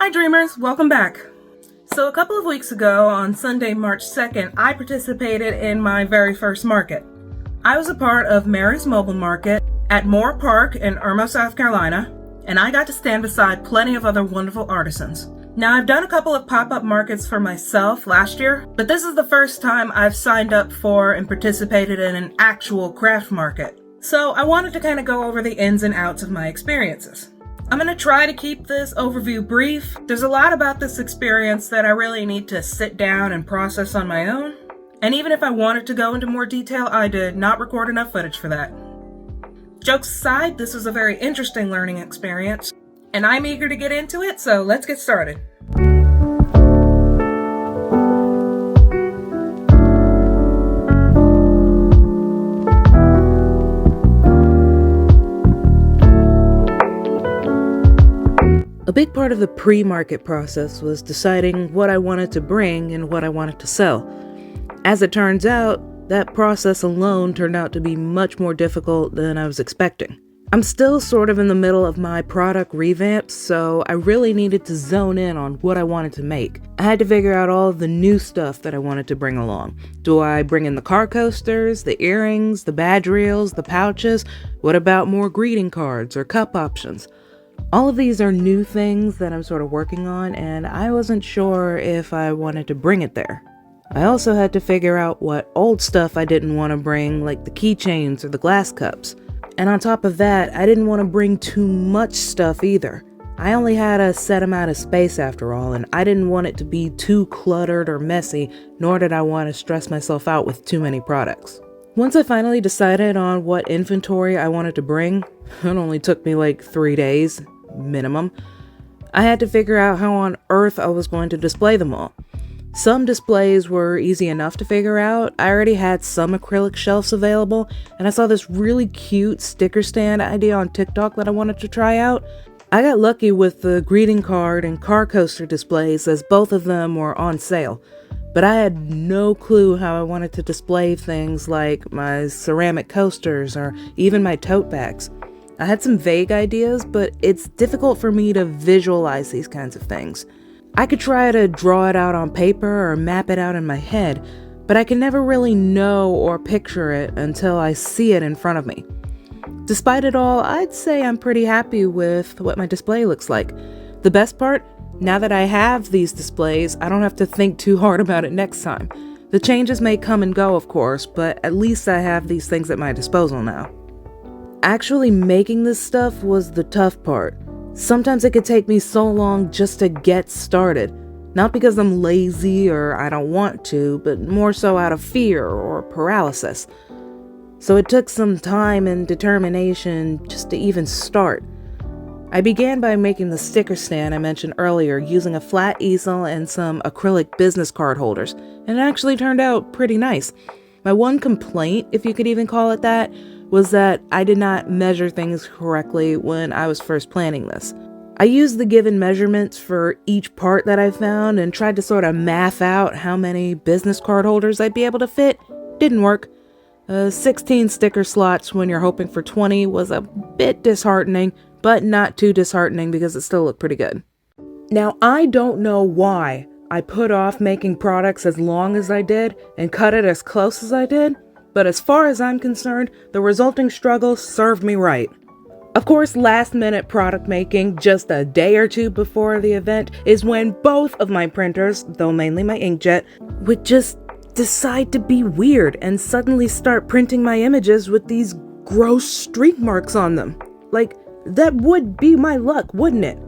Hi Dreamers, welcome back. So a couple of weeks ago, on Sunday, March 2nd, I participated in my very first market. I was a part of Mary's Mobile Market at Moore Park in Irmo, South Carolina, and I got to stand beside plenty of other wonderful artisans. Now, I've done a couple of pop-up markets for myself last year, but this is the first time I've signed up for and participated in an actual craft market. So I wanted to kind of go over the ins and outs of my experiences. I'm going to try to keep this overview brief. There's a lot about this experience that I really need to sit down and process on my own. And even if I wanted to go into more detail, I did not record enough footage for that. Jokes aside, this was a very interesting learning experience, and I'm eager to get into it, so let's get started. A big part of the pre-market process was deciding what I wanted to bring and what I wanted to sell. As it turns out, that process alone turned out to be much more difficult than I was expecting. I'm still sort of in the middle of my product revamp, so I really needed to zone in on what I wanted to make. I had to figure out all of the new stuff that I wanted to bring along. Do I bring in the car coasters, the earrings, the badge reels, the pouches? What about more greeting cards or cup options? All of these are new things that I'm sort of working on, and I wasn't sure if I wanted to bring it there. I also had to figure out what old stuff I didn't want to bring, like the keychains or the glass cups. And on top of that, I didn't want to bring too much stuff either. I only had a set amount of space after all, and I didn't want it to be too cluttered or messy, nor did I want to stress myself out with too many products. Once I finally decided on what inventory I wanted to bring, it only took me like 3 days, minimum. I had to figure out how on earth I was going to display them all. Some displays were easy enough to figure out. I already had some acrylic shelves available, and I saw this really cute sticker stand idea on TikTok that I wanted to try out. I got lucky with the greeting card and car coaster displays, as both of them were on sale. But I had no clue how I wanted to display things like my ceramic coasters or even my tote bags. I had some vague ideas, but it's difficult for me to visualize these kinds of things. I could try to draw it out on paper or map it out in my head, but I can never really know or picture it until I see it in front of me. Despite it all, I'd say I'm pretty happy with what my display looks like. The best part? Now that I have these displays, I don't have to think too hard about it next time. The changes may come and go, of course, but at least I have these things at my disposal now. Actually making this stuff was the tough part. Sometimes it could take me so long just to get started. Not because I'm lazy or I don't want to, but more so out of fear or paralysis. So it took some time and determination just to even start. I began by making the sticker stand I mentioned earlier using a flat easel and some acrylic business card holders, and it actually turned out pretty nice. My one complaint, if you could even call it that, was that I did not measure things correctly when I was first planning this. I used the given measurements for each part that I found and tried to sort of math out how many business card holders I'd be able to fit. Didn't work. 16 sticker slots when you're hoping for 20 was a bit disheartening, but not too disheartening because it still looked pretty good. Now, I don't know why I put off making products as long as I did and cut it as close as I did, but as far as I'm concerned, the resulting struggle served me right. Of course, last-minute product making just a day or two before the event is when both of my printers, though mainly my inkjet, would just decide to be weird and suddenly start printing my images with these gross streak marks on them. Like, that would be my luck, wouldn't it?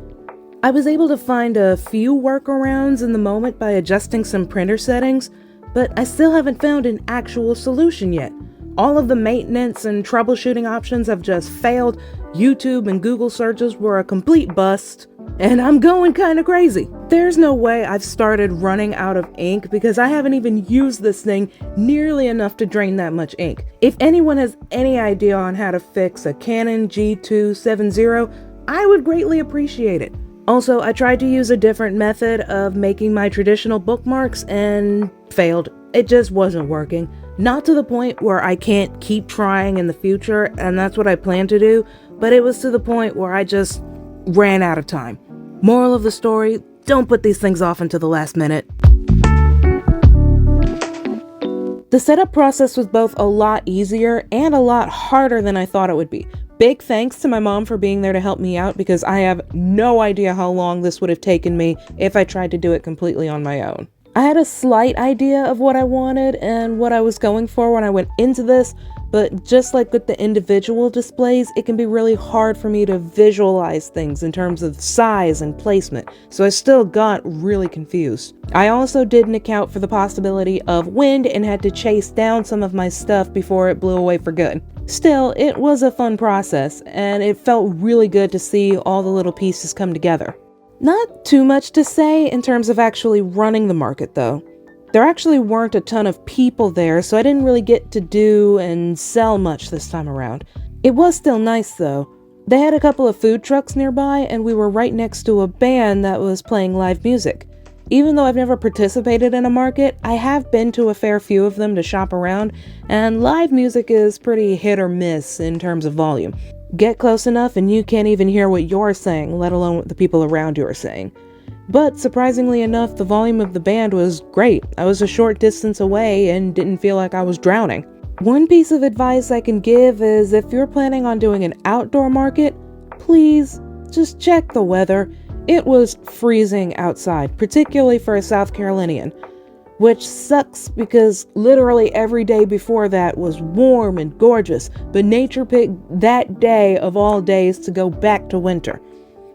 I was able to find a few workarounds in the moment by adjusting some printer settings, but I still haven't found an actual solution yet. All of the maintenance and troubleshooting options have just failed. YouTube and Google searches were a complete bust, and I'm going kind of crazy. There's no way I've started running out of ink because I haven't even used this thing nearly enough to drain that much ink. If anyone has any idea on how to fix a Canon G270, I would greatly appreciate it. Also, I tried to use a different method of making my traditional bookmarks and failed. It just wasn't working. Not to the point where I can't keep trying in the future, and that's what I plan to do, but it was to the point where I just ran out of time. Moral of the story, don't put these things off until the last minute. The setup process was both a lot easier and a lot harder than I thought it would be. Big thanks to my mom for being there to help me out, because I have no idea how long this would have taken me if I tried to do it completely on my own. I had a slight idea of what I wanted and what I was going for when I went into this, but just like with the individual displays, it can be really hard for me to visualize things in terms of size and placement, so I still got really confused. I also didn't account for the possibility of wind and had to chase down some of my stuff before it blew away for good. Still, it was a fun process, and it felt really good to see all the little pieces come together. Not too much to say in terms of actually running the market, though. There actually weren't a ton of people there, so I didn't really get to do and sell much this time around. It was still nice, though. They had a couple of food trucks nearby, and we were right next to a band that was playing live music. Even though I've never participated in a market, I have been to a fair few of them to shop around, and live music is pretty hit or miss in terms of volume. Get close enough and you can't even hear what you're saying, let alone what the people around you are saying. But surprisingly enough, the volume of the band was great. I was a short distance away and didn't feel like I was drowning. One piece of advice I can give is if you're planning on doing an outdoor market, please just check the weather. It was freezing outside, particularly for a South Carolinian, which sucks because literally every day before that was warm and gorgeous, but nature picked that day of all days to go back to winter.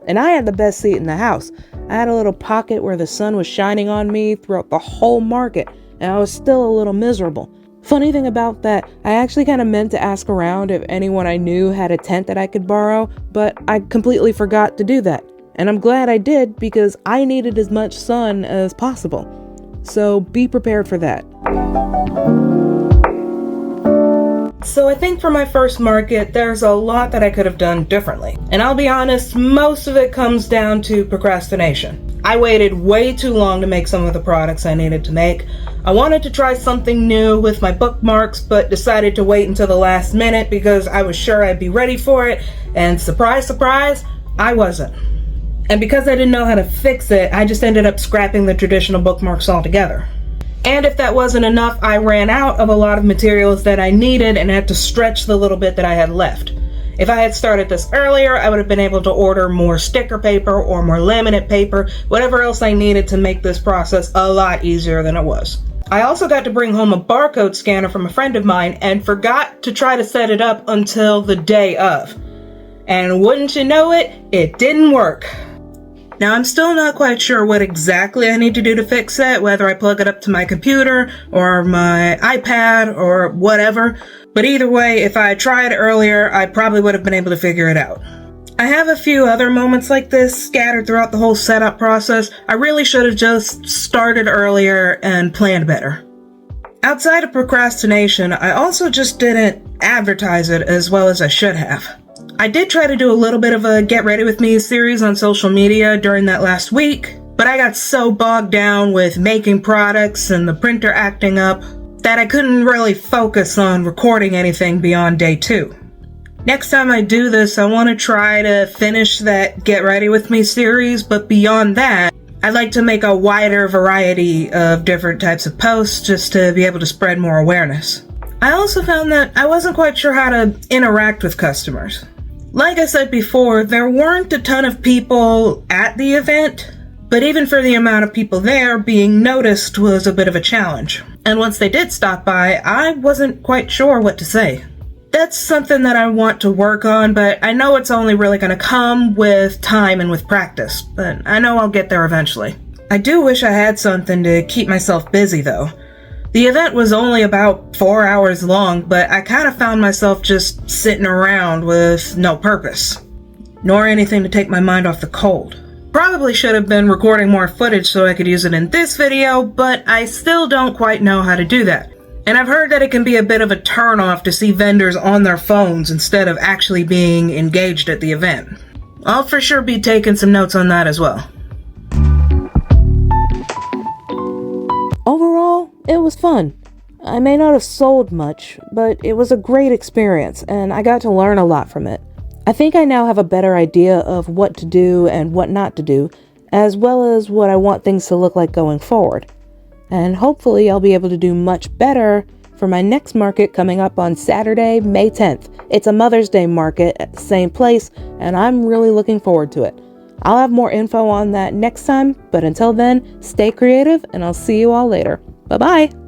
And I had the best seat in the house. I had a little pocket where the sun was shining on me throughout the whole market, and I was still a little miserable. Funny thing about that, I actually kind of meant to ask around if anyone I knew had a tent that I could borrow, but I completely forgot to do that. And I'm glad I did because I needed as much sun as possible. So be prepared for that. So I think for my first market, there's a lot that I could have done differently. And I'll be honest, most of it comes down to procrastination. I waited way too long to make some of the products I needed to make. I wanted to try something new with my bookmarks, but decided to wait until the last minute because I was sure I'd be ready for it. And surprise, surprise, I wasn't. And because I didn't know how to fix it, I just ended up scrapping the traditional bookmarks altogether. And if that wasn't enough, I ran out of a lot of materials that I needed and had to stretch the little bit that I had left. If I had started this earlier, I would have been able to order more sticker paper or more laminate paper, whatever else I needed to make this process a lot easier than it was. I also got to bring home a barcode scanner from a friend of mine and forgot to try to set it up until the day of. And wouldn't you know it, it didn't work. Now, I'm still not quite sure what exactly I need to do to fix it, whether I plug it up to my computer or my iPad or whatever. But either way, if I had tried earlier, I probably would have been able to figure it out. I have a few other moments like this scattered throughout the whole setup process. I really should have just started earlier and planned better. Outside of procrastination, I also just didn't advertise it as well as I should have. I did try to do a little bit of a Get Ready With Me series on social media during that last week, but I got so bogged down with making products and the printer acting up that I couldn't really focus on recording anything beyond day 2. Next time I do this, I want to try to finish that Get Ready With Me series, but beyond that, I'd like to make a wider variety of different types of posts just to be able to spread more awareness. I also found that I wasn't quite sure how to interact with customers. Like I said before, there weren't a ton of people at the event, but even for the amount of people there, being noticed was a bit of a challenge. And once they did stop by, I wasn't quite sure what to say. That's something that I want to work on, but I know it's only really going to come with time and with practice, but I know I'll get there eventually. I do wish I had something to keep myself busy, though. The event was only about 4 hours long, but I kind of found myself just sitting around with no purpose, nor anything to take my mind off the cold. Probably should have been recording more footage so I could use it in this video, but I still don't quite know how to do that. And I've heard that it can be a bit of a turnoff to see vendors on their phones instead of actually being engaged at the event. I'll for sure be taking some notes on that as well. Overall, it was fun. I may not have sold much, but it was a great experience, and I got to learn a lot from it. I think I now have a better idea of what to do and what not to do, as well as what I want things to look like going forward. And hopefully I'll be able to do much better for my next market coming up on Saturday, May 10th. It's a Mother's Day market at the same place, and I'm really looking forward to it. I'll have more info on that next time, but until then, stay creative, and I'll see you all later. Bye-bye!